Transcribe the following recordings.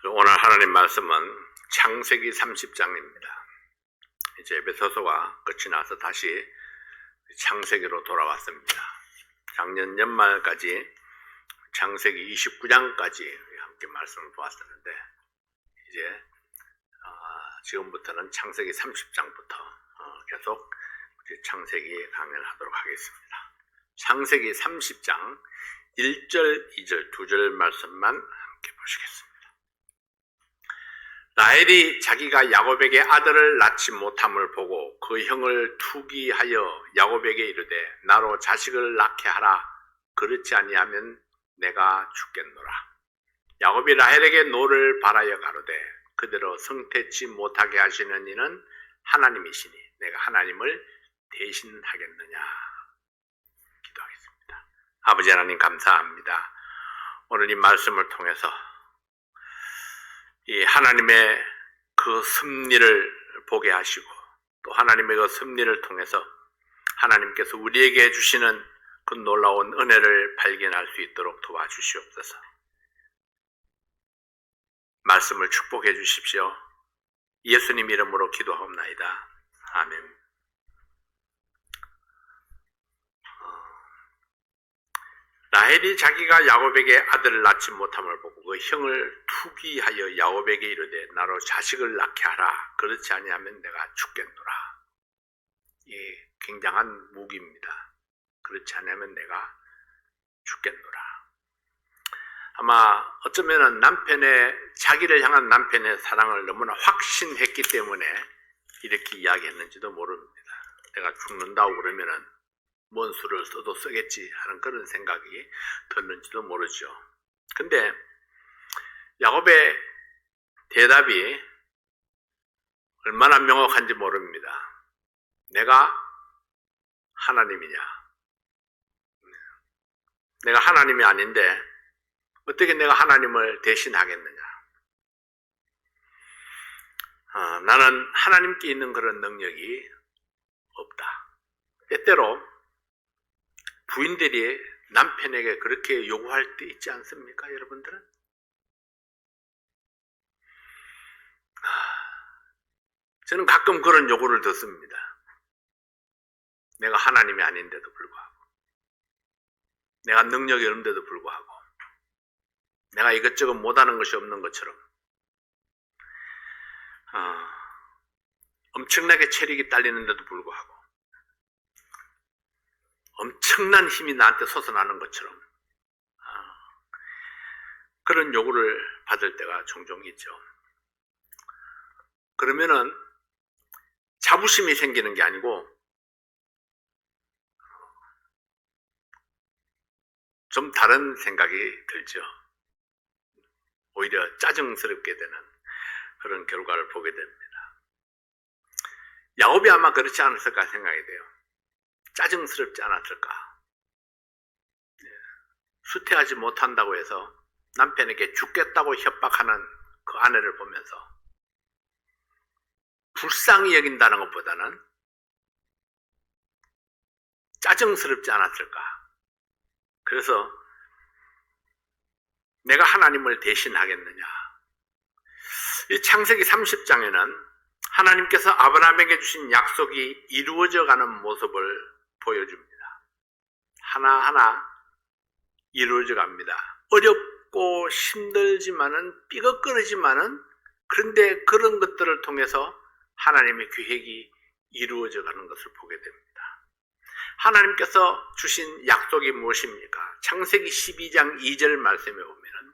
오늘 하나님 말씀은 창세기 30장입니다. 이제 에베소서가 끝이 나서 다시 창세기로 돌아왔습니다. 작년 연말까지 창세기 29장까지 함께 말씀을 보았었는데 이제 지금부터는 창세기 30장부터 계속 창세기 강연을 하도록 하겠습니다. 창세기 30장 1절, 2절, 2절 말씀만 함께 보시겠습니다. 라헬이 자기가 야곱에게 아들을 낳지 못함을 보고 그 형을 투기하여 야곱에게 이르되 나로 자식을 낳게 하라. 그렇지 아니하면 내가 죽겠노라. 야곱이 라헬에게 노를 바라여 가로되 그대로 성태치 못하게 하시는 이는 하나님이시니 내가 하나님을 대신하겠느냐. 기도하겠습니다. 아버지 하나님 감사합니다. 오늘 이 말씀을 통해서 이 하나님의 그 섭리를 보게 하시고 또 하나님의 그 섭리를 통해서 하나님께서 우리에게 해주시는 그 놀라운 은혜를 발견할 수 있도록 도와주시옵소서. 말씀을 축복해 주십시오. 예수님 이름으로 기도하옵나이다. 아멘. 라헬이 자기가 야곱에게 아들을 낳지 못함을 보고 그 형을 투기하여 야곱에게 이르되 나로 자식을 낳게 하라. 그렇지 아니하면 내가 죽겠노라. 이 굉장한 무기입니다. 그렇지 않으면 내가 죽겠노라. 아마 어쩌면은 자기를 향한 남편의 사랑을 너무나 확신했기 때문에 이렇게 이야기했는지도 모릅니다. 내가 죽는다고 그러면은 뭔 수를 써도 쓰겠지 하는 그런 생각이 들는지도 모르죠. 근데 야곱의 대답이 얼마나 명확한지 모릅니다. 내가 하나님이냐? 내가 하나님이 아닌데 어떻게 내가 하나님을 대신하겠느냐? 나는 하나님께 있는 그런 능력이 없다. 때때로 부인들이 남편에게 그렇게 요구할 때 있지 않습니까, 여러분들은? 저는 가끔 그런 요구를 듣습니다. 내가 하나님이 아닌데도 불구하고, 내가 능력이 없는데도 불구하고, 내가 이것저것 못하는 것이 없는 것처럼, 엄청나게 체력이 딸리는데도 불구하고, 엄청난 힘이 나한테 솟아나는 것처럼 그런 요구를 받을 때가 종종 있죠. 그러면은 자부심이 생기는 게 아니고 좀 다른 생각이 들죠. 오히려 짜증스럽게 되는 그런 결과를 보게 됩니다. 야곱이 아마 그렇지 않았을까 생각이 돼요. 짜증스럽지 않았을까? 수태하지 못한다고 해서 남편에게 죽겠다고 협박하는 그 아내를 보면서 불쌍히 여긴다는 것보다는 짜증스럽지 않았을까? 그래서 내가 하나님을 대신하겠느냐? 이 창세기 30장에는 하나님께서 아브라함에게 주신 약속이 이루어져 가는 모습을 보여줍니다. 하나하나 이루어져 갑니다. 어렵고 힘들지만은 삐걱거리지만은 그런데 그런 것들을 통해서 하나님의 계획이 이루어져 가는 것을 보게 됩니다. 하나님께서 주신 약속이 무엇입니까? 창세기 12장 2절 말씀에 보면은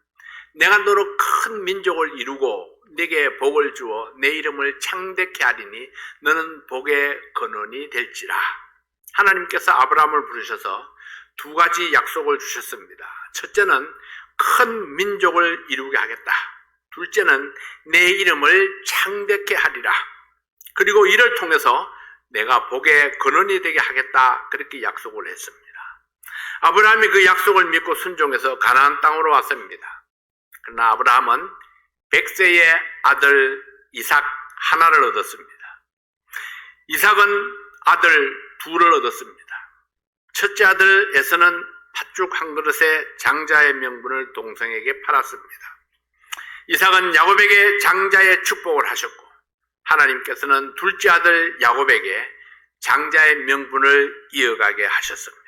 내가 너로 큰 민족을 이루고 내게 복을 주어 내 이름을 창대케 하리니 너는 복의 근원이 될지라. 하나님께서 아브라함을 부르셔서 두 가지 약속을 주셨습니다. 첫째는 큰 민족을 이루게 하겠다. 둘째는 내 이름을 창대케 하리라. 그리고 이를 통해서 내가 복의 근원이 되게 하겠다. 그렇게 약속을 했습니다. 아브라함이 그 약속을 믿고 순종해서 가나안 땅으로 왔습니다. 그러나 아브라함은 100세의 아들 이삭 하나를 얻었습니다. 이삭은 아들 둘을 얻었습니다. 첫째 아들 에서는 팥죽 한 그릇에 장자의 명분을 동생에게 팔았습니다. 이삭은 야곱에게 장자의 축복을 하셨고 하나님께서는 둘째 아들 야곱에게 장자의 명분을 이어가게 하셨습니다.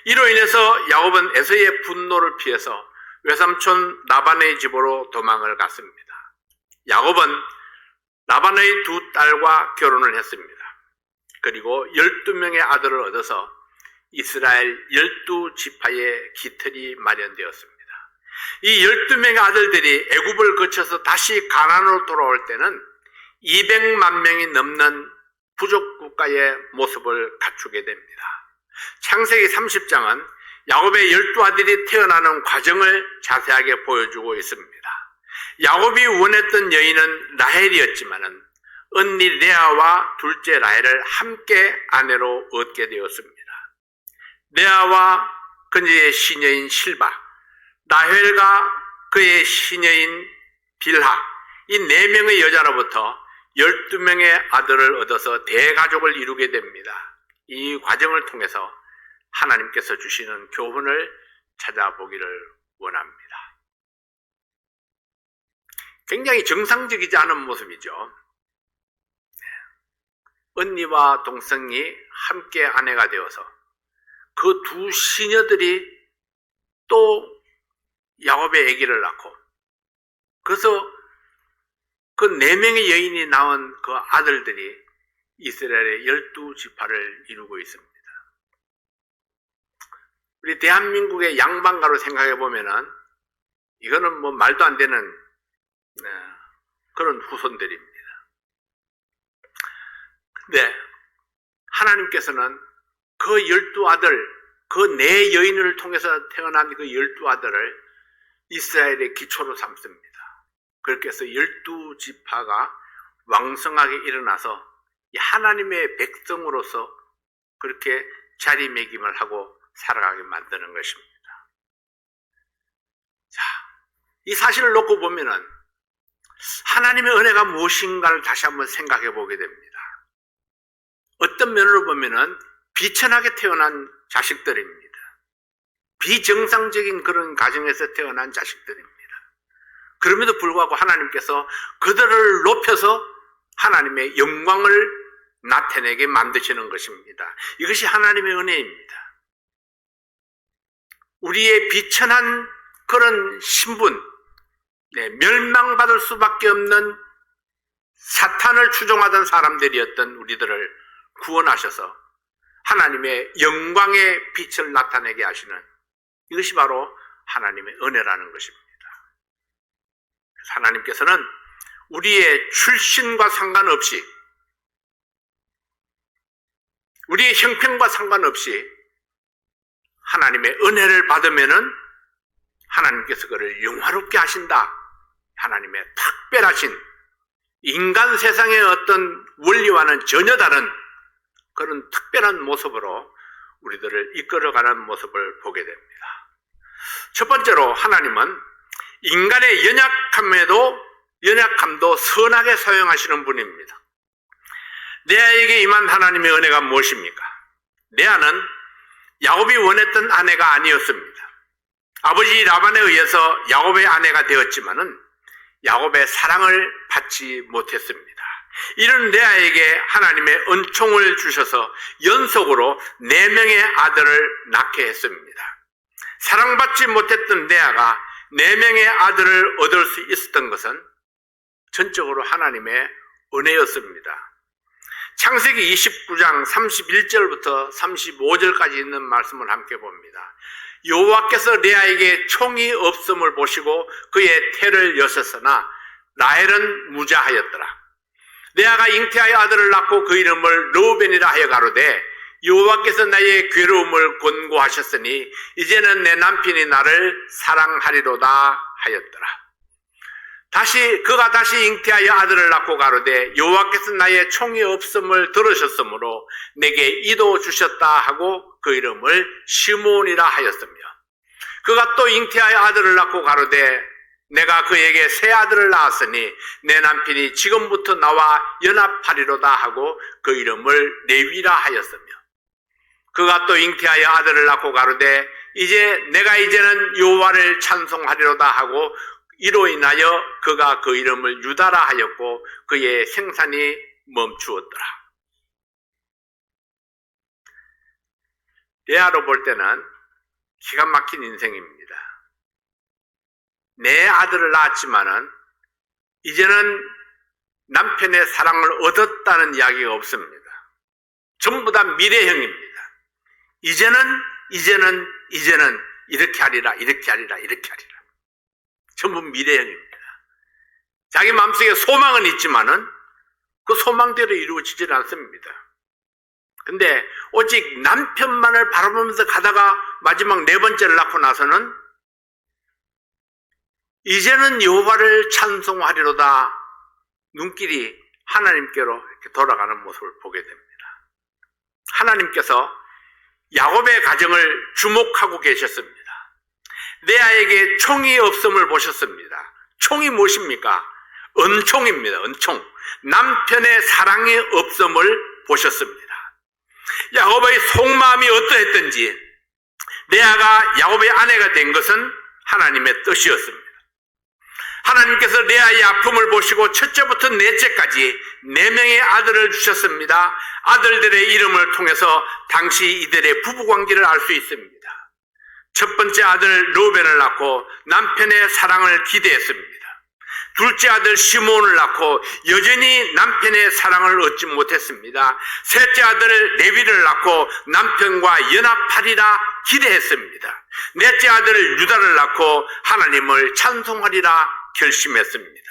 이로 인해서 야곱은 에서의 분노를 피해서 외삼촌 라반의 집으로 도망을 갔습니다. 야곱은 라반의 두 딸과 결혼을 했습니다. 그리고 12명의 아들을 얻어서 이스라엘 12지파의 기틀이 마련되었습니다. 이 12명의 아들들이 애굽을 거쳐서 다시 가나안으로 돌아올 때는 200만 명이 넘는 부족 국가의 모습을 갖추게 됩니다. 창세기 30장은 야곱의 12아들이 태어나는 과정을 자세하게 보여주고 있습니다. 야곱이 원했던 여인은 라헬이었지만은 언니 레아와 둘째 라헬을 함께 아내로 얻게 되었습니다. 레아와 그녀의 시녀인 실바, 라헬과 그의 시녀인 빌하, 이 4명의 여자로부터 12명의 아들을 얻어서 대가족을 이루게 됩니다. 이 과정을 통해서 하나님께서 주시는 교훈을 찾아보기를 원합니다. 굉장히 정상적이지 않은 모습이죠. 언니와 동생이 함께 아내가 되어서 그 두 시녀들이 또 야곱의 아기를 낳고, 그래서 그 4명의 여인이 낳은 그 아들들이 이스라엘의 12지파를 이루고 있습니다. 우리 대한민국의 양반가로 생각해 보면은 이거는 뭐 말도 안 되는 그런 후손들입니다. 근데 하나님께서는 그 12아들, 그 4여인을 통해서 태어난 그 12아들을 이스라엘의 기초로 삼습니다. 그렇게 해서 12지파가 왕성하게 일어나서 하나님의 백성으로서 그렇게 자리매김을 하고 살아가게 만드는 것입니다. 자, 이 사실을 놓고 보면은 하나님의 은혜가 무엇인가를 다시 한번 생각해 보게 됩니다. 어떤 면으로 보면은 비천하게 태어난 자식들입니다. 비정상적인 그런 가정에서 태어난 자식들입니다. 그럼에도 불구하고 하나님께서 그들을 높여서 하나님의 영광을 나타내게 만드시는 것입니다. 이것이 하나님의 은혜입니다. 우리의 비천한 그런 신분, 멸망받을 수밖에 없는 사탄을 추종하던 사람들이었던 우리들을 구원하셔서 하나님의 영광의 빛을 나타내게 하시는, 이것이 바로 하나님의 은혜라는 것입니다. 그래서 하나님께서는 우리의 출신과 상관없이, 우리의 형편과 상관없이 하나님의 은혜를 받으면은 하나님께서 그를 영화롭게 하신다. 하나님의 특별하신, 인간 세상의 어떤 원리와는 전혀 다른 그런 특별한 모습으로 우리들을 이끌어가는 모습을 보게 됩니다. 첫 번째로 하나님은 인간의 연약함도 선하게 사용하시는 분입니다. 레아에게 임한 하나님의 은혜가 무엇입니까? 레아는 야곱이 원했던 아내가 아니었습니다. 아버지 라반에 의해서 야곱의 아내가 되었지만은 야곱의 사랑을 받지 못했습니다. 이런 레아에게 하나님의 은총을 주셔서 연속으로 4명의 아들을 낳게 했습니다. 사랑받지 못했던 레아가 4명의 아들을 얻을 수 있었던 것은 전적으로 하나님의 은혜였습니다. 창세기 29장 31절부터 35절까지 있는 말씀을 함께 봅니다. 여호와께서 레아에게 총이 없음을 보시고 그의 태를 여셨으나 라헬은 무자하였더라. 레아가 잉태하여 아들을 낳고 그 이름을 르우벤이라 하여 가로되 여호와께서 나의 괴로움을 권고하셨으니 이제는 내 남편이 나를 사랑하리로다 하였더라. 그가 다시 잉태하여 아들을 낳고 가로되 여호와께서 나의 총이 없음을 들으셨으므로 내게 이도 주셨다 하고 그 이름을 시몬이라 하였으며, 그가 또 잉태하여 아들을 낳고 가로되 내가 그에게 새 아들을 낳았으니 내 남편이 지금부터 나와 연합하리로다 하고 그 이름을 레위라 하였으며, 그가 또 잉태하여 아들을 낳고 가로되 내가 이제는 여호와를 찬송하리로다 하고 이로 인하여 그가 그 이름을 유다라 하였고 그의 생산이 멈추었더라. 레아로 볼 때는 기가 막힌 인생입니다. 내 아들을 낳았지만은 이제는 남편의 사랑을 얻었다는 이야기가 없습니다. 전부 다 미래형입니다. 이제는 이렇게 하리라. 전부 미래형입니다. 자기 마음속에 소망은 있지만은 그 소망대로 이루어지질 않습니다. 근데 오직 남편만을 바라보면서 가다가 마지막 네 번째를 낳고 나서는 이제는 여호와를 찬송하리로다 눈길이 하나님께로 이렇게 돌아가는 모습을 보게 됩니다. 하나님께서 야곱의 가정을 주목하고 계셨습니다. 레아에게 총이 없음을 보셨습니다. 총이 무엇입니까? 은총입니다. 은총. 남편의 사랑이 없음을 보셨습니다. 야곱의 속마음이 어떠했던지 레아가 야곱의 아내가 된 것은 하나님의 뜻이었습니다. 하나님께서 레아의 아픔을 보시고 첫째부터 넷째까지 4명의 아들을 주셨습니다. 아들들의 이름을 통해서 당시 이들의 부부관계를 알 수 있습니다. 첫 번째 아들 르우벤을 낳고 남편의 사랑을 기대했습니다. 둘째 아들 시몬을 낳고 여전히 남편의 사랑을 얻지 못했습니다. 셋째 아들 레위를 낳고 남편과 연합하리라 기대했습니다. 넷째 아들 유다를 낳고 하나님을 찬송하리라 결심했습니다.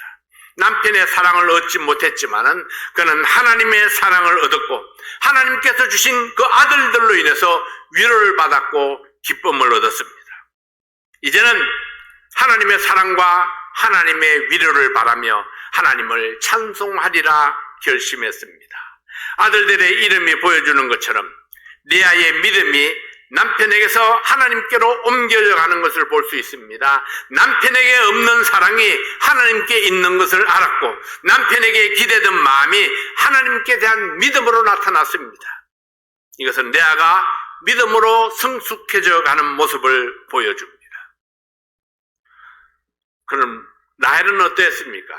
남편의 사랑을 얻지 못했지만은 그는 하나님의 사랑을 얻었고 하나님께서 주신 그 아들들로 인해서 위로를 받았고 기쁨을 얻었습니다. 이제는 하나님의 사랑과 하나님의 위로를 바라며 하나님을 찬송하리라 결심했습니다. 아들들의 이름이 보여주는 것처럼 레아의 믿음이 남편에게서 하나님께로 옮겨져 가는 것을 볼 수 있습니다. 남편에게 없는 사랑이 하나님께 있는 것을 알았고 남편에게 기대던 마음이 하나님께 대한 믿음으로 나타났습니다. 이것은 레아가 믿음으로 성숙해져 가는 모습을 보여줍니다. 그럼 라헬은 어땠습니까?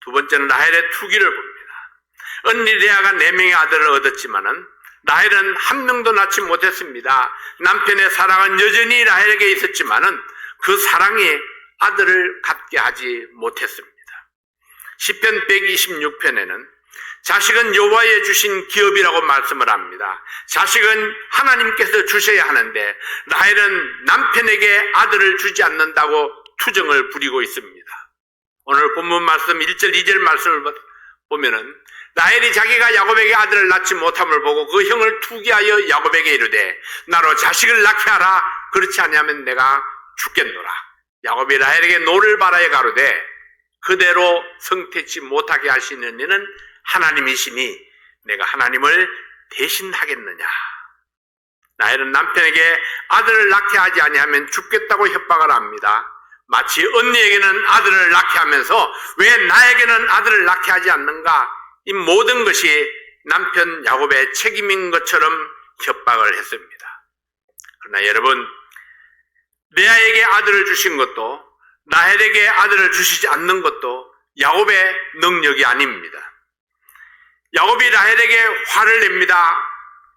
두 번째는 라헬의 투기를 봅니다. 언니 레아가 4명의 아들을 얻었지만은 라헬은 한 명도 낳지 못했습니다. 남편의 사랑은 여전히 라헬에게 있었지만은 그 사랑이 아들을 갖게 하지 못했습니다. 시편 126편에는 자식은 여호와의 주신 기업이라고 말씀을 합니다. 자식은 하나님께서 주셔야 하는데 라헬은 남편에게 아들을 주지 않는다고 투정을 부리고 있습니다. 오늘 본문 말씀 1절 2절 말씀을 보면은 라헬이 자기가 야곱에게 아들을 낳지 못함을 보고 그 형을 투기하여 야곱에게 이르되 나로 자식을 낳게 하라. 그렇지 아니하면 내가 죽겠노라. 야곱이 라헬에게 노를 바라여 가로되 그대로 성태치 못하게 하시는 이는 하나님이시니 내가 하나님을 대신하겠느냐. 라헬은 남편에게 아들을 낳게 하지 아니하면 죽겠다고 협박을 합니다. 마치 언니에게는 아들을 낳게 하면서 왜 나에게는 아들을 낳게 하지 않는가? 이 모든 것이 남편 야곱의 책임인 것처럼 협박을 했습니다. 그러나 여러분, 레아에게 아들을 주신 것도 라헬에게 아들을 주시지 않는 것도 야곱의 능력이 아닙니다. 야곱이 라헬에게 화를 냅니다.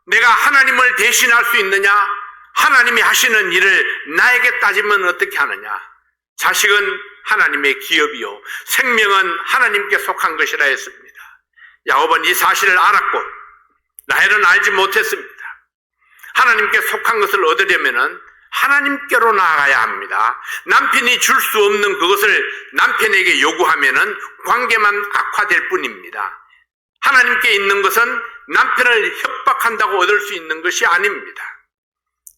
내가 하나님을 대신할 수 있느냐? 하나님이 하시는 일을 나에게 따지면 어떻게 하느냐? 자식은 하나님의 기업이요 생명은 하나님께 속한 것이라 했습니다. 야곱은 이 사실을 알았고 라헬은 알지 못했습니다. 하나님께 속한 것을 얻으려면 하나님께로 나아가야 합니다. 남편이 줄 수 없는 그것을 남편에게 요구하면 관계만 악화될 뿐입니다. 하나님께 있는 것은 남편을 협박한다고 얻을 수 있는 것이 아닙니다.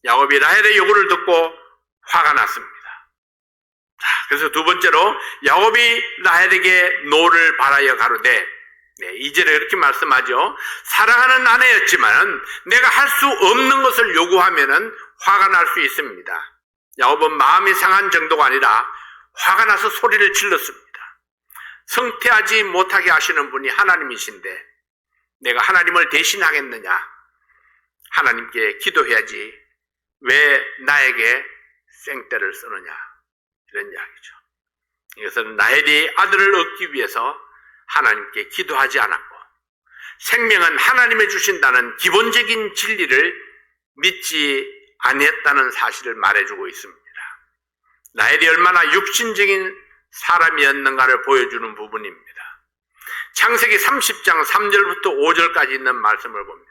야곱이 라헬의 요구를 듣고 화가 났습니다. 그래서 두 번째로 야곱이 라헬에게 노를 바라여 가로되 2절에 이렇게 말씀하죠. 사랑하는 아내였지만 내가 할 수 없는 것을 요구하면 화가 날 수 있습니다. 야곱은 마음이 상한 정도가 아니라 화가 나서 소리를 질렀습니다. 성태하지 못하게 하시는 분이 하나님이신데 내가 하나님을 대신하겠느냐? 하나님께 기도해야지 왜 나에게 생떼를 쓰느냐? 이런 이야기죠. 이것은 라헬이 아들을 얻기 위해서 하나님께 기도하지 않았고 생명은 하나님이 주신다는 기본적인 진리를 믿지 아니했다는 사실을 말해주고 있습니다. 라헬이 얼마나 육신적인 사람이었는가를 보여주는 부분입니다. 창세기 30장 3절부터 5절까지 있는 말씀을 봅니다.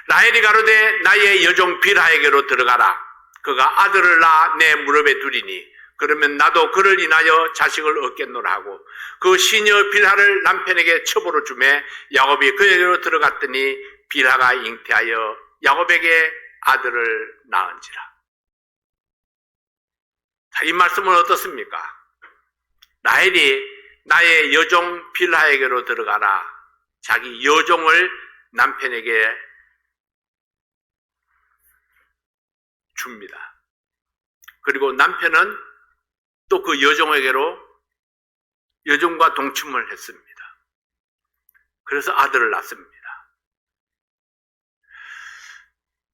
라헬이 가로되 나의 여종 빌하에게로 들어가라. 그가 아들을 낳아 내 무릎에 두리니 그러면 나도 그를 인하여 자식을 얻겠노라 하고 그 시녀 빌하를 남편에게 첩으로 주매 야곱이 그에게로 들어갔더니 빌하가 잉태하여 야곱에게 아들을 낳은지라. 자, 이 말씀은 어떻습니까? 라헬이 나의 여종 빌하에게로 들어가라. 자기 여종을 남편에게 줍니다. 그리고 남편은 또 그 여종과 동침을 했습니다. 그래서 아들을 낳습니다.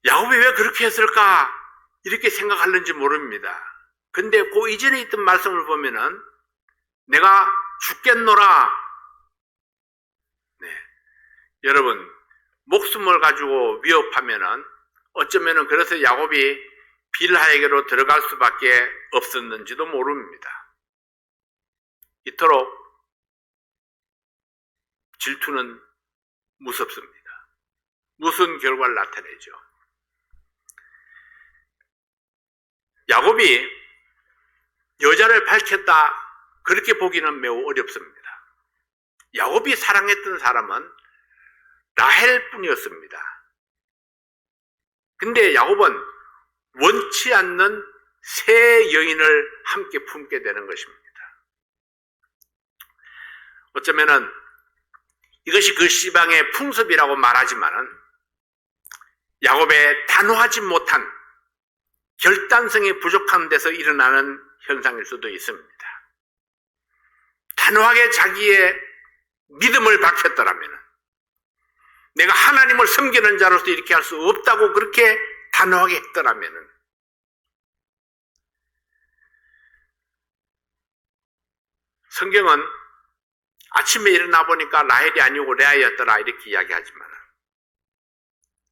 야곱이 왜 그렇게 했을까? 이렇게 생각하는지 모릅니다. 근데 그 이전에 있던 말씀을 보면은 내가 죽겠노라. 네. 여러분, 목숨을 가지고 위협하면은 어쩌면은 그래서 야곱이 빌하에게로 들어갈 수밖에 없었는지도 모릅니다. 이토록 질투는 무섭습니다. 무슨 결과를 나타내죠? 야곱이 여자를 밝혔다 그렇게 보기는 매우 어렵습니다. 야곱이 사랑했던 사람은 라헬뿐이었습니다. 근데 야곱은 원치 않는 새 여인을 함께 품게 되는 것입니다. 어쩌면은 이것이 그 시방의 풍습이라고 말하지만은 야곱의 단호하지 못한 결단성이 부족한 데서 일어나는 현상일 수도 있습니다. 단호하게 자기의 믿음을 밝혔더라면 내가 하나님을 섬기는 자로서 이렇게 할 수 없다고 그렇게 단호하게 했더라면 성경은 아침에 일어나 보니까 라헬이 아니고 레아였더라 이렇게 이야기하지만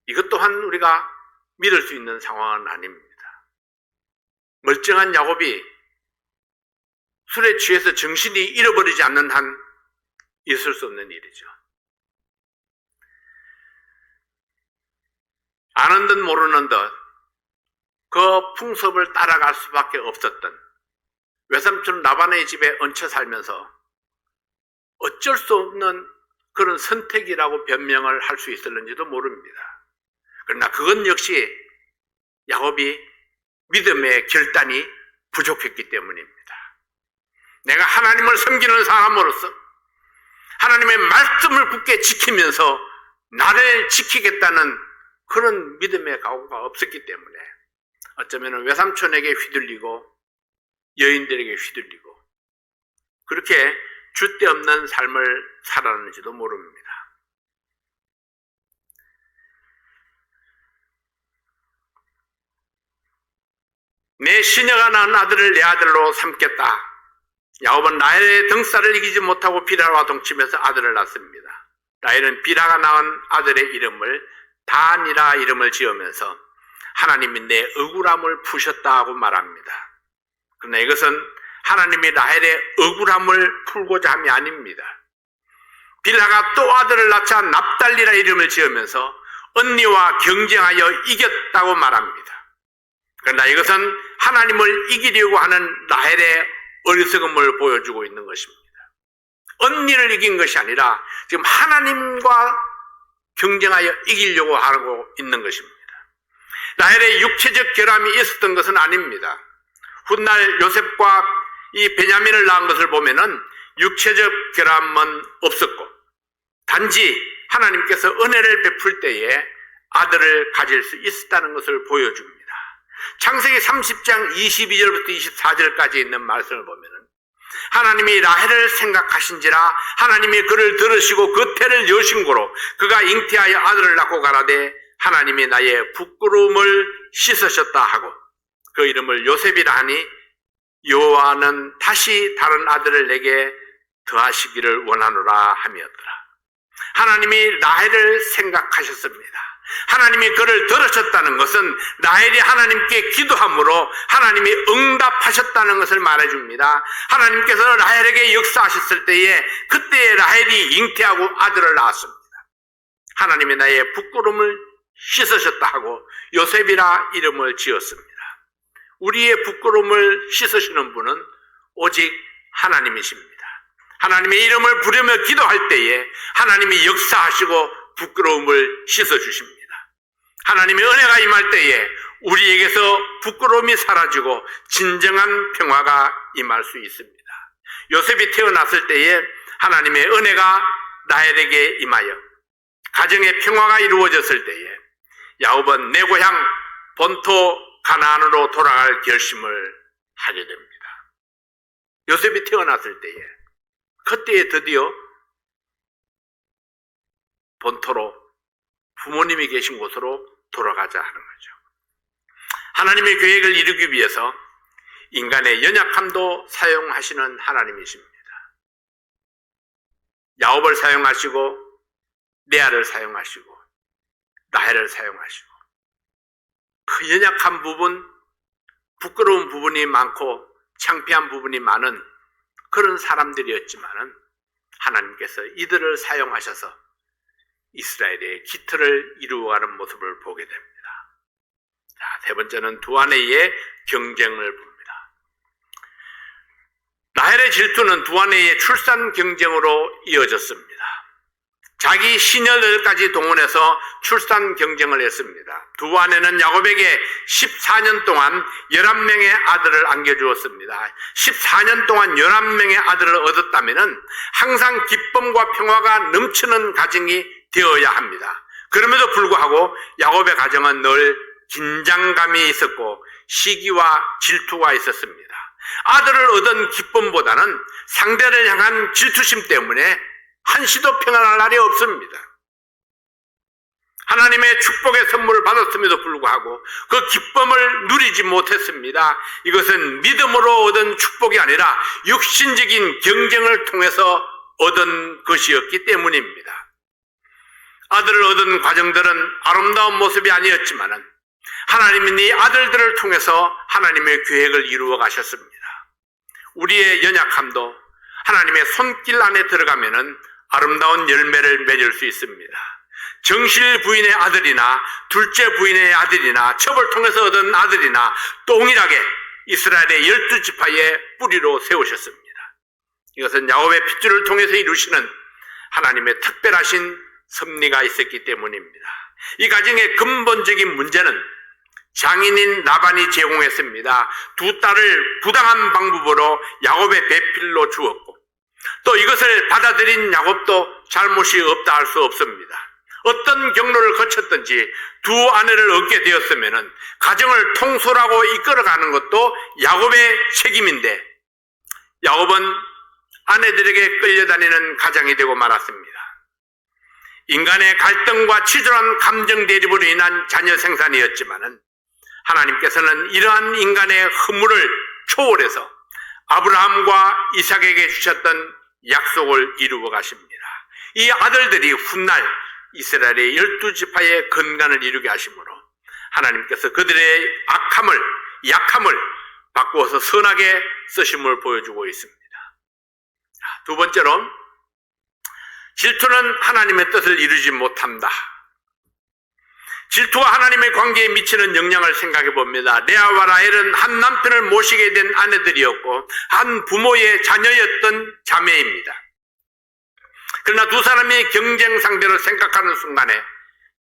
이것 또한 우리가 믿을 수 있는 상황은 아닙니다. 멀쩡한 야곱이 술에 취해서 정신이 잃어버리지 않는 한 있을 수 없는 일이죠. 아는 듯 모르는 듯 그 풍습을 따라갈 수밖에 없었던 외삼촌 라반의 집에 얹혀 살면서 어쩔 수 없는 그런 선택이라고 변명을 할 수 있었는지도 모릅니다. 그러나 그건 역시 야곱이 믿음의 결단이 부족했기 때문입니다. 내가 하나님을 섬기는 사람으로서 하나님의 말씀을 굳게 지키면서 나를 지키겠다는 그런 믿음의 각오가 없었기 때문에 어쩌면 외삼촌에게 휘둘리고 여인들에게 휘둘리고 그렇게 줏대 없는 삶을 살았는지도 모릅니다. 내 시녀가 낳은 아들을 내 아들로 삼겠다. 야곱은 라헬의 등살을 이기지 못하고 빌하와 동침해서 아들을 낳습니다. 라헬은 빌하가 낳은 아들의 이름을 단이라 이름을 지으면서 하나님이 내 억울함을 푸셨다고 말합니다. 그러나 이것은 하나님이 라헬의 억울함을 풀고자 함이 아닙니다. 빌하가 또 아들을 낳자 납달리라 이름을 지으면서 언니와 경쟁하여 이겼다고 말합니다. 그러나 이것은 하나님을 이기려고 하는 라헬의 어리석음을 보여주고 있는 것입니다. 언니를 이긴 것이 아니라 지금 하나님과 경쟁하여 이기려고 하고 있는 것입니다. 라헬의 육체적 결함이 있었던 것은 아닙니다. 훗날 요셉과 이 베냐민을 낳은 것을 보면은 육체적 결함은 없었고 단지 하나님께서 은혜를 베풀 때에 아들을 가질 수 있었다는 것을 보여줍니다. 창세기 30장 22절부터 24절까지 있는 말씀을 보면은 하나님이 라헬을 생각하신지라 하나님이 그를 들으시고 그 태를 여신 고로 그가 잉태하여 아들을 낳고 가라되 하나님이 나의 부끄러움을 씻으셨다 하고 그 이름을 요셉이라 하니 여호와는 다시 다른 아들을 내게 더하시기를 원하노라 함이었더라. 하나님이 라헬을 생각하셨습니다. 하나님이 그를 들으셨다는 것은 라헬이 하나님께 기도함으로 하나님이 응답하셨다는 것을 말해줍니다. 하나님께서 라헬에게 역사하셨을 때에 그때에 라헬이 잉태하고 아들을 낳았습니다. 하나님이 나의 부끄러움을 씻으셨다 하고 요셉이라 이름을 지었습니다. 우리의 부끄러움을 씻으시는 분은 오직 하나님이십니다. 하나님의 이름을 부르며 기도할 때에 하나님이 역사하시고 부끄러움을 씻어주십니다. 하나님의 은혜가 임할 때에 우리에게서 부끄러움이 사라지고 진정한 평화가 임할 수 있습니다. 요셉이 태어났을 때에 하나님의 은혜가 라헬에게 임하여 가정의 평화가 이루어졌을 때에 야곱은 내 고향 본토 가나안으로 돌아갈 결심을 하게 됩니다. 요셉이 태어났을 때에 그때에 드디어 본토로 부모님이 계신 곳으로 돌아가자 하는 거죠. 하나님의 계획을 이루기 위해서 인간의 연약함도 사용하시는 하나님이십니다. 야곱을 사용하시고 레아를 사용하시고 라헬을 사용하시고 그 연약한 부분, 부끄러운 부분이 많고 창피한 부분이 많은 그런 사람들이었지만은 하나님께서 이들을 사용하셔서 이스라엘의 기틀을 이루어가는 모습을 보게 됩니다. 자, 세 번째는 두 아내의 경쟁을 봅니다. 라헬의 질투는 두 아내의 출산 경쟁으로 이어졌습니다. 자기 시녀들까지 동원해서 출산 경쟁을 했습니다. 두 아내는 야곱에게 14년 동안 11명의 아들을 안겨주었습니다. 14년 동안 11명의 아들을 얻었다면 항상 기쁨과 평화가 넘치는 가정이 되어야 합니다. 그럼에도 불구하고 야곱의 가정은 늘 긴장감이 있었고 시기와 질투가 있었습니다. 아들을 얻은 기쁨보다는 상대를 향한 질투심 때문에 한시도 평안할 날이 없습니다. 하나님의 축복의 선물을 받았음에도 불구하고 그 기쁨을 누리지 못했습니다. 이것은 믿음으로 얻은 축복이 아니라 육신적인 경쟁을 통해서 얻은 것이었기 때문입니다. 아들을 얻은 과정들은 아름다운 모습이 아니었지만 하나님은 이 아들들을 통해서 하나님의 계획을 이루어 가셨습니다. 우리의 연약함도 하나님의 손길 안에 들어가면은 아름다운 열매를 맺을 수 있습니다. 정실 부인의 아들이나 둘째 부인의 아들이나 첩을 통해서 얻은 아들이나 동일하게 이스라엘의 12지파의 뿌리로 세우셨습니다. 이것은 야곱의 핏줄을 통해서 이루시는 하나님의 특별하신 섭리가 있었기 때문입니다. 이 가정의 근본적인 문제는 장인인 라반이 제공했습니다. 두 딸을 부당한 방법으로 야곱의 배필로 주었고 또 이것을 받아들인 야곱도 잘못이 없다 할 수 없습니다. 어떤 경로를 거쳤든지 두 아내를 얻게 되었으면 가정을 통솔하고 이끌어가는 것도 야곱의 책임인데 야곱은 아내들에게 끌려다니는 가장이 되고 말았습니다. 인간의 갈등과 치졸한 감정 대립으로 인한 자녀 생산이었지만은 하나님께서는 이러한 인간의 허물을 초월해서 아브라함과 이삭에게 주셨던 약속을 이루어 가십니다. 이 아들들이 훗날 이스라엘의 12지파의 근간을 이루게 하심으로 하나님께서 그들의 약함을 바꾸어서 선하게 쓰심을 보여주고 있습니다. 두 번째로 질투는 하나님의 뜻을 이루지 못한다. 질투가 하나님의 관계에 미치는 영향을 생각해 봅니다. 레아와 라헬은 한 남편을 모시게 된 아내들이었고 한 부모의 자녀였던 자매입니다. 그러나 두 사람이 경쟁 상대로 생각하는 순간에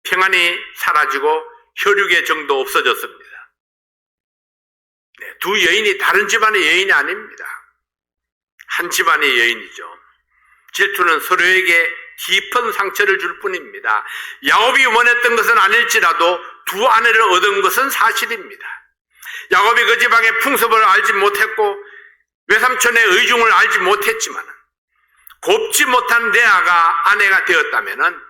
평안이 사라지고 혈육의 정도 없어졌습니다. 두 여인이 다른 집안의 여인이 아닙니다. 한 집안의 여인이죠. 질투는 서로에게 깊은 상처를 줄 뿐입니다. 야곱이 원했던 것은 아닐지라도 두 아내를 얻은 것은 사실입니다. 야곱이 그 지방의 풍습을 알지 못했고 외삼촌의 의중을 알지 못했지만 곱지 못한 레아가 아내가 되었다면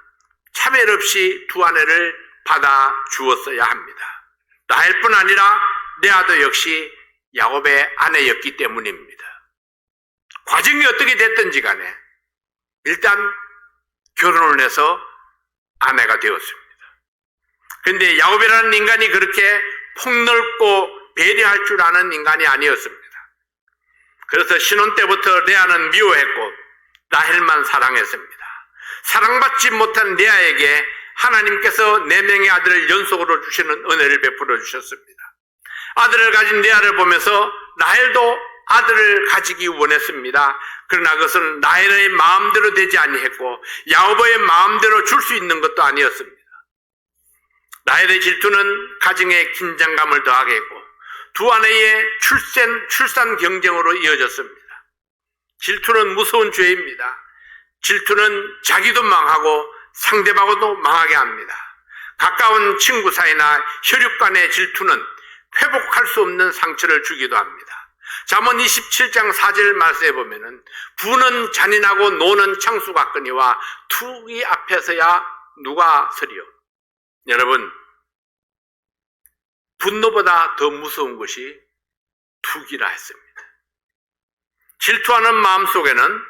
차별 없이 두 아내를 받아 주었어야 합니다. 라헬뿐 아니라 레아도 역시 야곱의 아내였기 때문입니다. 과정이 어떻게 됐든지 간에 일단 결혼을 해서 아내가 되었습니다. 그런데 야곱이라는 인간이 그렇게 폭넓고 배려할 줄 아는 인간이 아니었습니다. 그래서 신혼 때부터 레아는 미워했고 라헬만 사랑했습니다. 사랑받지 못한 레아에게 하나님께서 4명의 아들을 연속으로 주시는 은혜를 베풀어 주셨습니다. 아들을 가진 레아를 보면서 라헬도 아들을 가지기 원했습니다. 그러나 그것은 라헬의 마음대로 되지 아니했고 야곱의 마음대로 줄 수 있는 것도 아니었습니다. 라헬의 질투는 가정에 긴장감을 더하게 했고 두 아내의 출산 경쟁으로 이어졌습니다. 질투는 무서운 죄입니다. 질투는 자기도 망하고 상대방도 망하게 합니다. 가까운 친구 사이나 혈육 간의 질투는 회복할 수 없는 상처를 주기도 합니다. 잠언 27장 4절 말씀에 보면은 부는 잔인하고 노는 창수 같거니와 투기 앞에서야 누가 서리요. 여러분, 분노보다 더 무서운 것이 투기라 했습니다. 질투하는 마음 속에는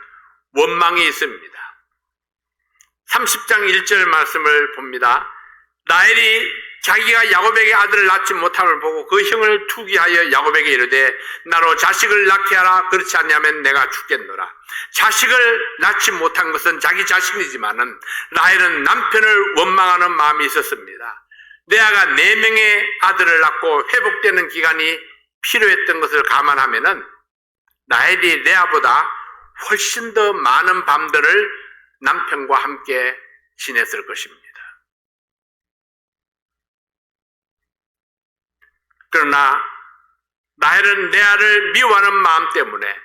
원망이 있습니다. 30장 1절 말씀을 봅니다. 라헬이 자기가 야곱에게 아들을 낳지 못함을 보고 그 형을 투기하여 야곱에게 이르되 나로 자식을 낳게 하라. 그렇지 않냐면 내가 죽겠노라. 자식을 낳지 못한 것은 자기 자신이지만은 라헬은 남편을 원망하는 마음이 있었습니다. 레아가 4명의 아들을 낳고 회복되는 기간이 필요했던 것을 감안하면은 라헬이 레아보다 훨씬 더 많은 밤들을 남편과 함께 지냈을 것입니다. 그러나 라헬은 레아를 미워하는 마음 때문에,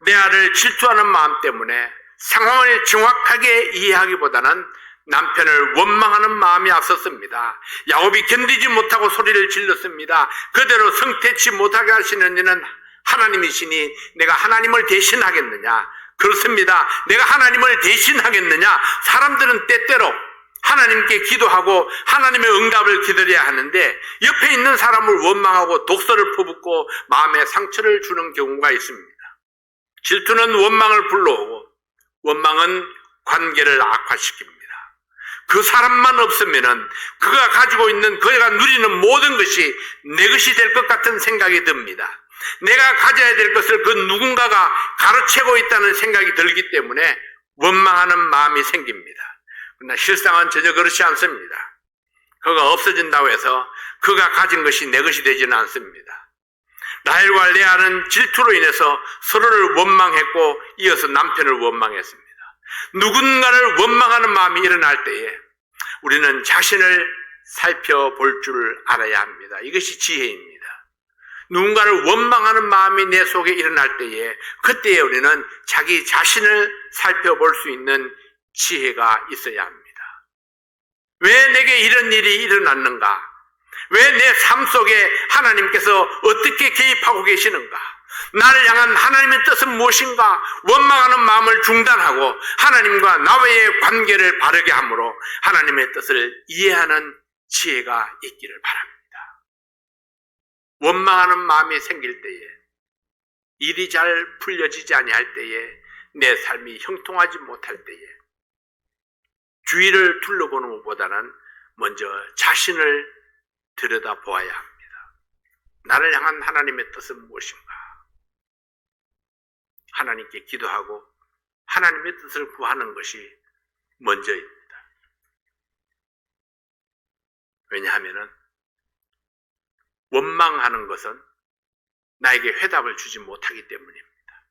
레아를 질투하는 마음 때문에 상황을 정확하게 이해하기보다는 남편을 원망하는 마음이 앞섰습니다. 야곱이 견디지 못하고 소리를 질렀습니다. 그대로 성태치 못하게 하시는 이는 하나님이시니 내가 하나님을 대신하겠느냐? 그렇습니다. 내가 하나님을 대신하겠느냐? 사람들은 때때로 하나님께 기도하고 하나님의 응답을 기다려야 하는데 옆에 있는 사람을 원망하고 독서를 퍼붓고 마음에 상처를 주는 경우가 있습니다. 질투는 원망을 불러오고 원망은 관계를 악화시킵니다. 그 사람만 없으면은 그가 가지고 있는, 그가 누리는 모든 것이 내 것이 될 것 같은 생각이 듭니다. 내가 가져야 될 것을 그 누군가가 가로채고 있다는 생각이 들기 때문에 원망하는 마음이 생깁니다. 그러나 실상은 전혀 그렇지 않습니다. 그가 없어진다고 해서 그가 가진 것이 내 것이 되지는 않습니다. 라헬과 레아는 질투로 인해서 서로를 원망했고 이어서 남편을 원망했습니다. 누군가를 원망하는 마음이 일어날 때에 우리는 자신을 살펴볼 줄 알아야 합니다. 이것이 지혜입니다. 누군가를 원망하는 마음이 내 속에 일어날 때에 그때에 우리는 자기 자신을 살펴볼 수 있는 지혜가 있어야 합니다. 왜 내게 이런 일이 일어났는가? 왜 내 삶 속에 하나님께서 어떻게 개입하고 계시는가? 나를 향한 하나님의 뜻은 무엇인가? 원망하는 마음을 중단하고 하나님과 나와의 관계를 바르게 함으로 하나님의 뜻을 이해하는 지혜가 있기를 바랍니다. 원망하는 마음이 생길 때에, 일이 잘 풀려지지 아니할 때에, 내 삶이 형통하지 못할 때에 주위를 둘러보는 것보다는 먼저 자신을 들여다보아야 합니다. 나를 향한 하나님의 뜻은 무엇인가? 하나님께 기도하고 하나님의 뜻을 구하는 것이 먼저입니다. 왜냐하면 원망하는 것은 나에게 회답을 주지 못하기 때문입니다.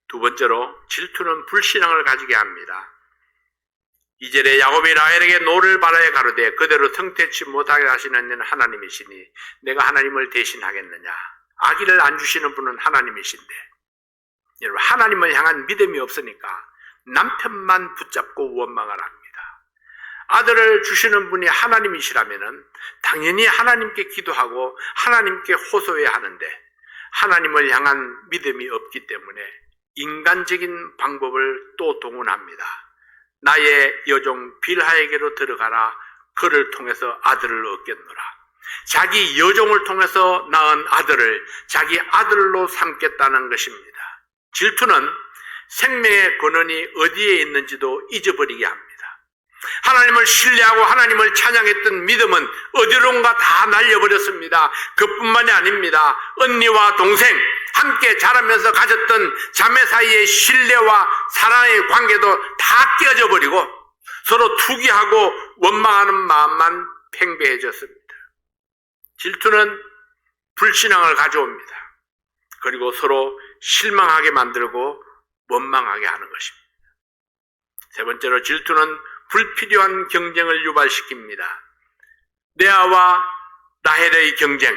두 번째로 질투는 불신앙을 가지게 합니다. 2절에 야곱이 라헬에게 노를 바라에 가로되 그대로 성태치 못하게 하시는 이는 하나님이시니 내가 하나님을 대신하겠느냐? 아기를 안 주시는 분은 하나님이신데, 여러분, 하나님을 향한 믿음이 없으니까 남편만 붙잡고 원망을 합니다. 아들을 주시는 분이 하나님이시라면은 당연히 하나님께 기도하고 하나님께 호소해야 하는데 하나님을 향한 믿음이 없기 때문에 인간적인 방법을 또 동원합니다. 나의 여종 빌하에게로 들어가라. 그를 통해서 아들을 얻겠노라. 자기 여종을 통해서 낳은 아들을 자기 아들로 삼겠다는 것입니다. 질투는 생명의 근원이 어디에 있는지도 잊어버리게 합니다. 하나님을 신뢰하고 하나님을 찬양했던 믿음은 어디론가 다 날려버렸습니다. 그뿐만이 아닙니다. 언니와 동생 함께 자라면서 가졌던 자매 사이의 신뢰와 사랑의 관계도 다 깨어져 버리고 서로 투기하고 원망하는 마음만 팽배해졌습니다. 질투는 불신앙을 가져옵니다. 그리고 서로 실망하게 만들고 원망하게 하는 것입니다. 세 번째로 질투는 불필요한 경쟁을 유발시킵니다. 레아와 라헬의 경쟁,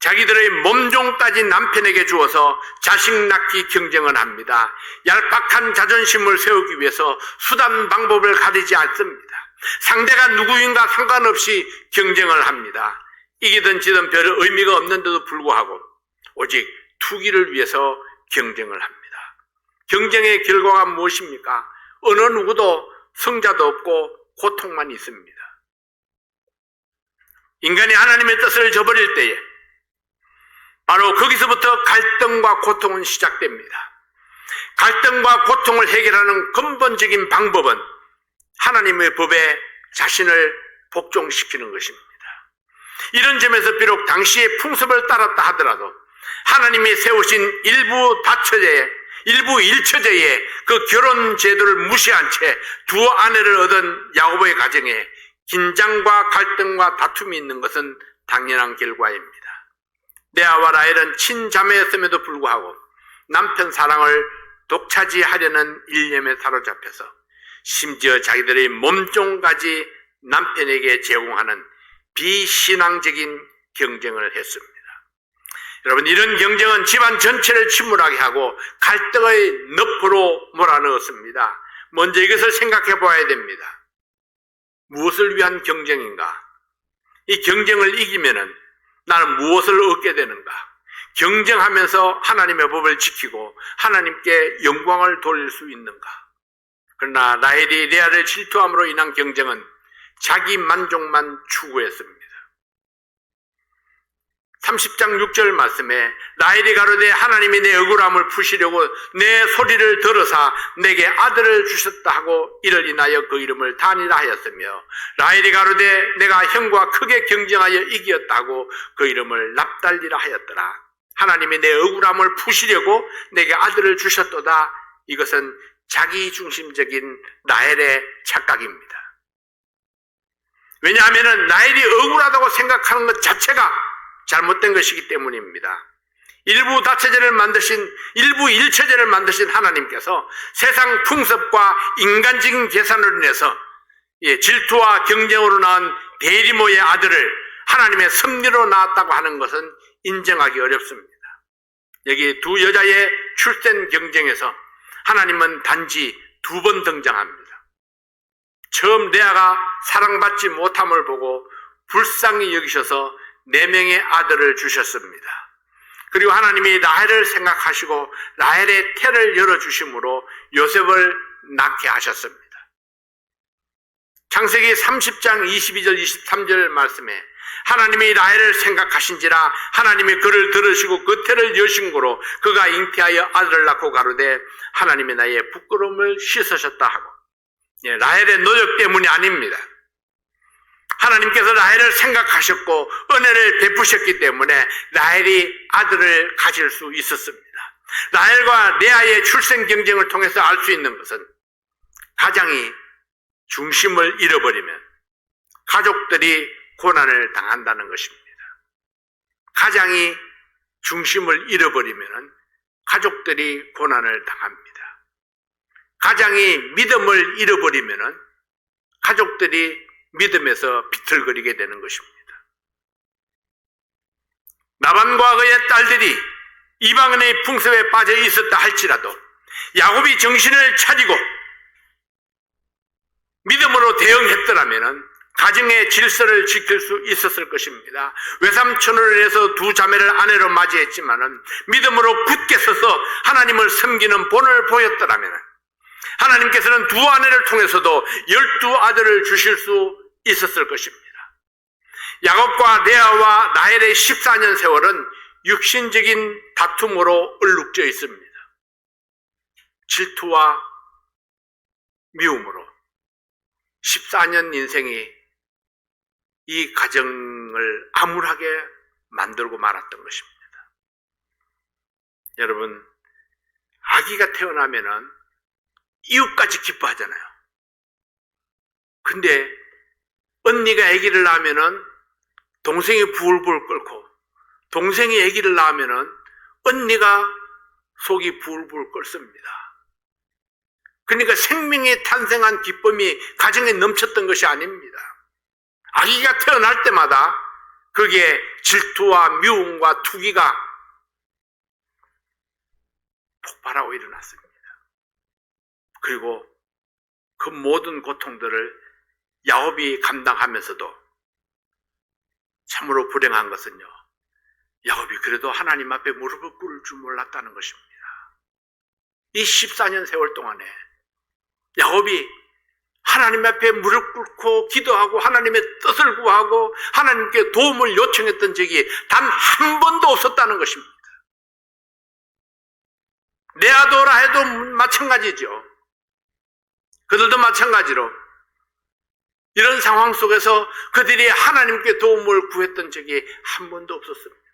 자기들의 몸종 따진 남편에게 주어서 자식 낳기 경쟁을 합니다. 얄팍한 자존심을 세우기 위해서 수단 방법을 가리지 않습니다. 상대가 누구인가 상관없이 경쟁을 합니다. 이기든 지든 별 의미가 없는데도 불구하고 오직 투기를 위해서 경쟁을 합니다. 경쟁의 결과가 무엇입니까? 어느 누구도 성자도 없고 고통만 있습니다. 인간이 하나님의 뜻을 저버릴 때에 바로 거기서부터 갈등과 고통은 시작됩니다. 갈등과 고통을 해결하는 근본적인 방법은 하나님의 법에 자신을 복종시키는 것입니다. 이런 점에서 비록 당시의 풍습을 따랐다 하더라도 하나님이 세우신 일부 일처제의 그 결혼 제도를 무시한 채 두 아내를 얻은 야고보의 가정에 긴장과 갈등과 다툼이 있는 것은 당연한 결과입니다. 레아와 라헬은 친자매였음에도 불구하고 남편 사랑을 독차지하려는 일념에 사로잡혀서 심지어 자기들의 몸종까지 남편에게 제공하는 비신앙적인 경쟁을 했습니다. 여러분, 이런 경쟁은 집안 전체를 침몰하게 하고 갈등의 늪으로 몰아넣었습니다. 먼저 이것을 생각해 봐야 됩니다. 무엇을 위한 경쟁인가? 이 경쟁을 이기면은 나는 무엇을 얻게 되는가? 경쟁하면서 하나님의 법을 지키고 하나님께 영광을 돌릴 수 있는가? 그러나 라헬이 레아를 질투함으로 인한 경쟁은 자기 만족만 추구했습니다. 30장 6절 말씀에 라헬이 가로되 하나님이 내 억울함을 푸시려고 내 소리를 들으사 내게 아들을 주셨다 하고 이를 인하여 그 이름을 단이라 하였으며 라헬이 가로되 내가 형과 크게 경쟁하여 이기었다고 그 이름을 납달리라 하였더라. 하나님이 내 억울함을 푸시려고 내게 아들을 주셨도다. 이것은 자기중심적인 라헬의 착각입니다. 왜냐하면 라헬이 억울하다고 생각하는 것 자체가 잘못된 것이기 때문입니다. 일부 일처제를 만드신 하나님께서 세상 풍습과 인간적인 계산으로 인해서 질투와 경쟁으로 낳은 대리모의 아들을 하나님의 섭리로 낳았다고 하는 것은 인정하기 어렵습니다. 여기 두 여자의 출생 경쟁에서 하나님은 단지 두 번 등장합니다. 처음 레아가 사랑받지 못함을 보고 불쌍히 여기셔서 4명의 아들을 주셨습니다. 그리고 하나님이 라헬을 생각하시고 라헬의 태를 열어주심으로 요셉을 낳게 하셨습니다. 창세기 30장 22절 23절 말씀에 하나님이 라헬을 생각하신지라 하나님이 그를 들으시고 그 태를 여신 고로 그가 잉태하여 아들을 낳고 가로되 하나님이 나의 부끄러움을 씻으셨다 하고, 라헬의 노력 때문이 아닙니다. 하나님께서 라헬을 생각하셨고 은혜를 베푸셨기 때문에 라헬이 아들을 가질 수 있었습니다. 라헬과 레아의 출생 경쟁을 통해서 알 수 있는 것은 가장이 중심을 잃어버리면 가족들이 고난을 당한다는 것입니다. 가장이 중심을 잃어버리면 가족들이 고난을 당합니다. 가장이 믿음을 잃어버리면 가족들이 믿음에서 비틀거리게 되는 것입니다. 라반과 그의 딸들이 이방인의 풍습에 빠져 있었다 할지라도 야곱이 정신을 차리고 믿음으로 대응했더라면 가정의 질서를 지킬 수 있었을 것입니다. 외삼촌을 해서 두 자매를 아내로 맞이했지만은 믿음으로 굳게 서서 하나님을 섬기는 본을 보였더라면 하나님께서는 두 아내를 통해서도 12 아들을 주실 수 있었을 것입니다. 야곱과 레아와 라헬의 14년 세월은 육신적인 다툼으로 얼룩져 있습니다. 질투와 미움으로 14년 인생이 이 가정을 암울하게 만들고 말았던 것입니다. 여러분, 아기가 태어나면은 이웃까지 기뻐하잖아요. 근데 언니가 아기를 낳으면은 동생이 부울부울 끓고, 동생이 아기를 낳으면은 언니가 속이 부울부울 끓습니다. 그러니까 생명이 탄생한 기쁨이 가정에 넘쳤던 것이 아닙니다. 아기가 태어날 때마다 거기에 질투와 미움과 투기가 폭발하고 일어났습니다. 그리고 그 모든 고통들을 야곱이 감당하면서도 참으로 불행한 것은요, 야곱이 그래도 하나님 앞에 무릎을 꿇을 줄 몰랐다는 것입니다. 이 14년 세월 동안에 야곱이 하나님 앞에 무릎 꿇고 기도하고 하나님의 뜻을 구하고 하나님께 도움을 요청했던 적이 단 한 번도 없었다는 것입니다. 레아도 라헬도 마찬가지죠. 그들도 마찬가지로 이런 상황 속에서 그들이 하나님께 도움을 구했던 적이 한 번도 없었습니다.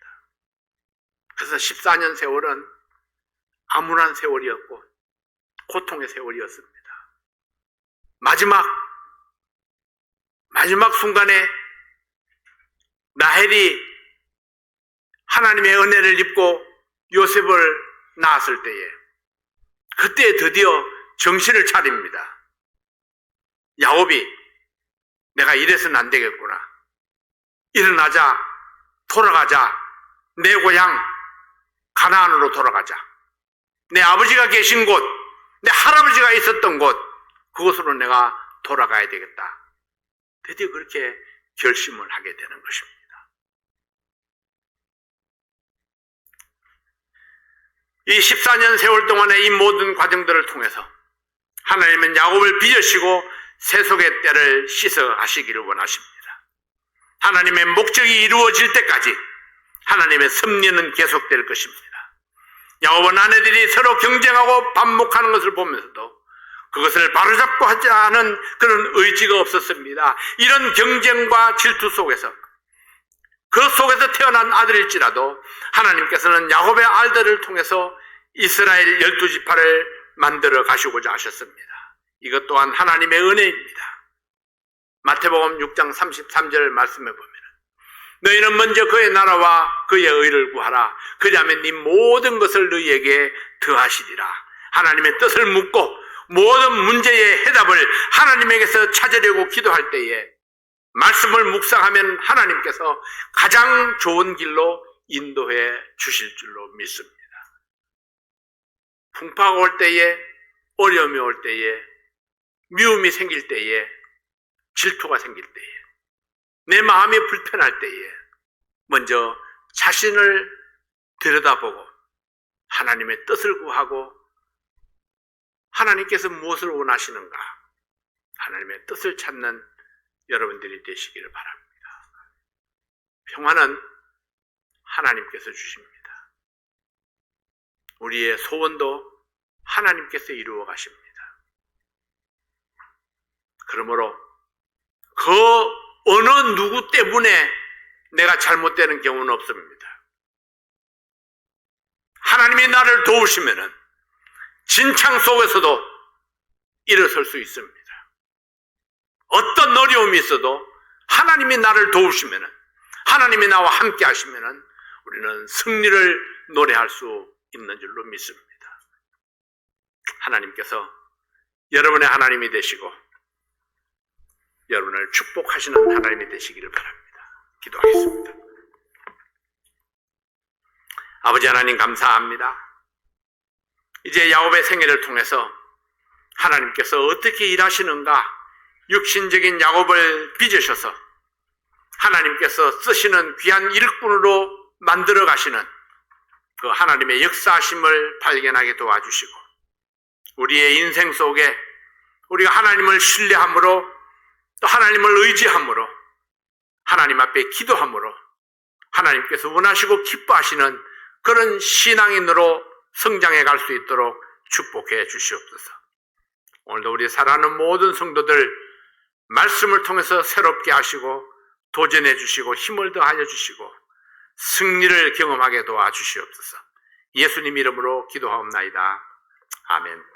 그래서 14년 세월은 암울한 세월이었고 고통의 세월이었습니다. 마지막 순간에 라헬이 하나님의 은혜를 입고 요셉을 낳았을 때에 그때 드디어 정신을 차립니다. 야곱이 내가 이래서는 안 되겠구나. 일어나자, 돌아가자. 내 고향 가나안으로 돌아가자. 내 아버지가 계신 곳, 내 할아버지가 있었던 곳, 그곳으로 내가 돌아가야 되겠다. 드디어 그렇게 결심을 하게 되는 것입니다. 이 14년 세월 동안의 이 모든 과정들을 통해서 하나님은 야곱을 빚으시고 세속의 때를 씻어 가시기를 원하십니다. 하나님의 목적이 이루어질 때까지 하나님의 섭리는 계속될 것입니다. 야곱은 아내들이 서로 경쟁하고 반목하는 것을 보면서도 그것을 바로잡고 하지 않은 그런 의지가 없었습니다. 이런 경쟁과 질투 속에서 그 속에서 태어난 아들일지라도 하나님께서는 야곱의 아들을 통해서 이스라엘 12지파를 만들어 가시고자 하셨습니다. 이것 또한 하나님의 은혜입니다. 마태복음 6장 33절 말씀해 보면 너희는 먼저 그의 나라와 그의 의를 구하라. 그리하면 네 모든 것을 너희에게 더하시리라. 하나님의 뜻을 묻고 모든 문제의 해답을 하나님에게서 찾으려고 기도할 때에 말씀을 묵상하면 하나님께서 가장 좋은 길로 인도해 주실 줄로 믿습니다. 풍파가 올 때에, 어려움이 올 때에, 미움이 생길 때에, 질투가 생길 때에, 내 마음이 불편할 때에 먼저 자신을 들여다보고 하나님의 뜻을 구하고 하나님께서 무엇을 원하시는가 하나님의 뜻을 찾는 여러분들이 되시기를 바랍니다. 평화는 하나님께서 주십니다. 우리의 소원도 하나님께서 이루어 가십니다. 그러므로 그 어느 누구 때문에 내가 잘못되는 경우는 없습니다. 하나님이 나를 도우시면은 진창 속에서도 일어설 수 있습니다. 어떤 어려움이 있어도 하나님이 나를 도우시면은, 하나님이 나와 함께 하시면은 우리는 승리를 노래할 수 있는 줄로 믿습니다. 하나님께서 여러분의 하나님이 되시고 여러분을 축복하시는 하나님이 되시기를 바랍니다. 기도하겠습니다. 아버지 하나님 감사합니다. 이제 야곱의 생애를 통해서 하나님께서 어떻게 일하시는가 육신적인 야곱을 빚으셔서 하나님께서 쓰시는 귀한 일꾼으로 만들어 가시는 그 하나님의 역사하심을 발견하게 도와주시고 우리의 인생 속에 우리가 하나님을 신뢰함으로 또 하나님을 의지함으로 하나님 앞에 기도함으로 하나님께서 원하시고 기뻐하시는 그런 신앙인으로 성장해 갈 수 있도록 축복해 주시옵소서. 오늘도 우리 사랑하는 모든 성도들 말씀을 통해서 새롭게 하시고 도전해 주시고 힘을 더하여 주시고 승리를 경험하게 도와주시옵소서. 예수님 이름으로 기도하옵나이다. 아멘.